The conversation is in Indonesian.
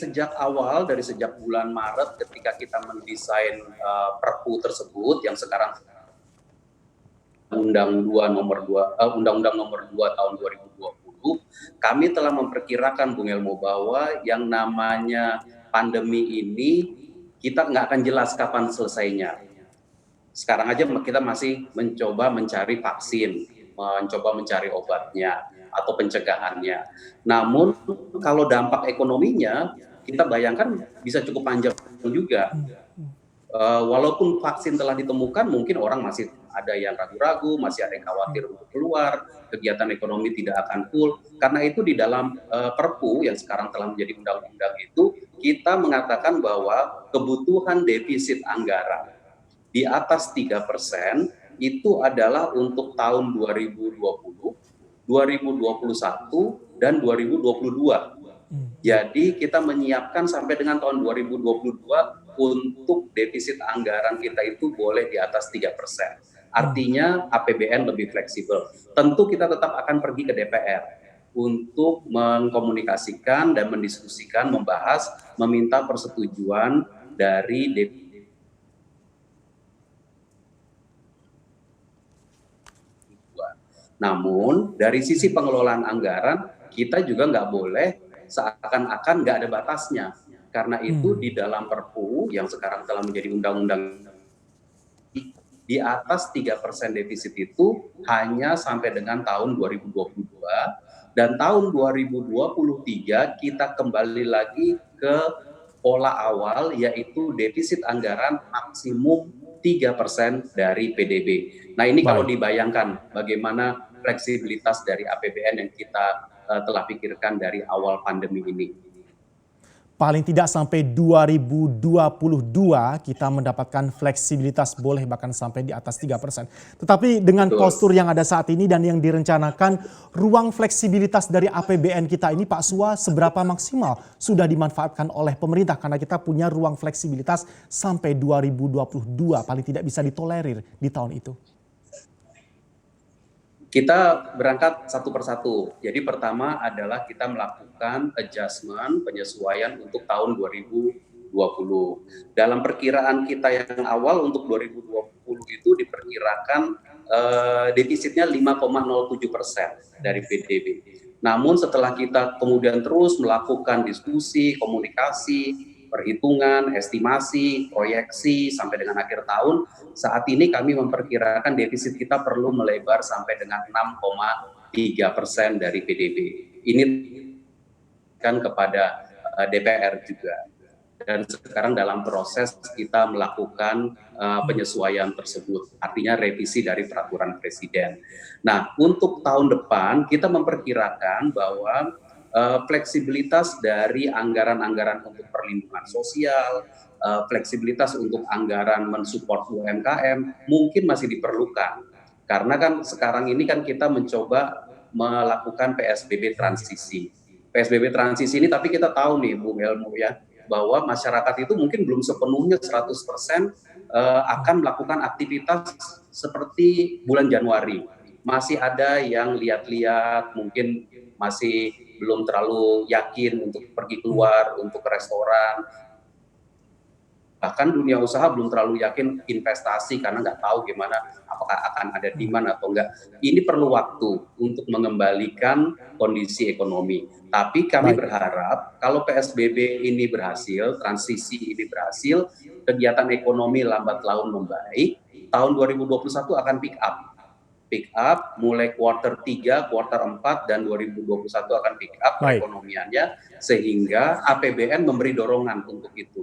sejak awal, dari sejak bulan Maret ketika kita mendesain Perpu tersebut yang sekarang Undang-Undang Nomor 2 tahun 2020, kami telah memperkirakan Bung Elmo bahwa yang namanya pandemi ini kita nggak akan jelas kapan selesainya. Sekarang aja kita masih mencoba mencari vaksin, mencoba mencari obatnya atau pencegahannya. Namun kalau dampak ekonominya kita bayangkan bisa cukup panjang juga. Walaupun vaksin telah ditemukan, mungkin orang masih ada yang ragu-ragu, masih ada yang khawatir untuk keluar, kegiatan ekonomi tidak akan full. Karena itu di dalam Perpu yang sekarang telah menjadi undang-undang itu, kita mengatakan bahwa kebutuhan defisit anggaran di atas 3% itu adalah untuk tahun 2020, 2021, dan 2022. Jadi kita menyiapkan sampai dengan tahun 2022 untuk defisit anggaran kita itu boleh di atas 3%. Artinya APBN lebih fleksibel. Tentu kita tetap akan pergi ke DPR untuk mengkomunikasikan dan mendiskusikan, membahas, meminta persetujuan dari DPR. Namun dari sisi pengelolaan anggaran kita juga nggak boleh seakan-akan nggak ada batasnya. Karena itu di dalam Perpu yang sekarang telah menjadi undang-undang, di atas 3% defisit itu hanya sampai dengan tahun 2022, dan tahun 2023 kita kembali lagi ke pola awal, yaitu defisit anggaran maksimum 3% dari PDB. Nah ini kalau dibayangkan bagaimana fleksibilitas dari APBN yang kita telah pikirkan dari awal pandemi ini. Paling tidak sampai 2022 kita mendapatkan fleksibilitas boleh bahkan sampai di atas 3%. Tetapi dengan postur yang ada saat ini dan yang direncanakan, ruang fleksibilitas dari APBN kita ini Pak Sua seberapa maksimal sudah dimanfaatkan oleh pemerintah? Karena kita punya ruang fleksibilitas sampai 2022 paling tidak bisa ditolerir di tahun itu. Kita berangkat satu persatu. Jadi pertama adalah kita melakukan adjustment, penyesuaian untuk tahun 2020. Dalam perkiraan kita yang awal untuk 2020 itu diperkirakan defisitnya 5,07% dari PDB. Namun setelah kita kemudian terus melakukan diskusi, komunikasi, perhitungan, estimasi, proyeksi sampai dengan akhir tahun, saat ini kami memperkirakan defisit kita perlu melebar sampai dengan 6,3% dari PDB. Ini kan kepada DPR juga. Dan sekarang dalam proses kita melakukan penyesuaian tersebut, artinya revisi dari peraturan presiden. Nah, untuk tahun depan kita memperkirakan bahwa fleksibilitas dari anggaran-anggaran untuk perlindungan sosial, fleksibilitas untuk anggaran mensupport UMKM mungkin masih diperlukan. Karena kan sekarang ini kan kita mencoba melakukan PSBB transisi. PSBB transisi ini tapi kita tahu nih Bung Elmo ya, bahwa masyarakat itu mungkin belum sepenuhnya 100% akan melakukan aktivitas seperti bulan Januari. Masih ada yang lihat-lihat, mungkin masih belum terlalu yakin untuk pergi keluar, untuk ke restoran. Bahkan dunia usaha belum terlalu yakin investasi karena nggak tahu gimana, apakah akan ada demand atau enggak. Ini perlu waktu untuk mengembalikan kondisi ekonomi. Tapi kami berharap kalau PSBB ini berhasil, transisi ini berhasil, kegiatan ekonomi lambat laun membaik, tahun 2021 akan pick up mulai kuartal 3, kuartal 4, dan 2021 akan pick up perekonomiannya, sehingga APBN memberi dorongan untuk itu.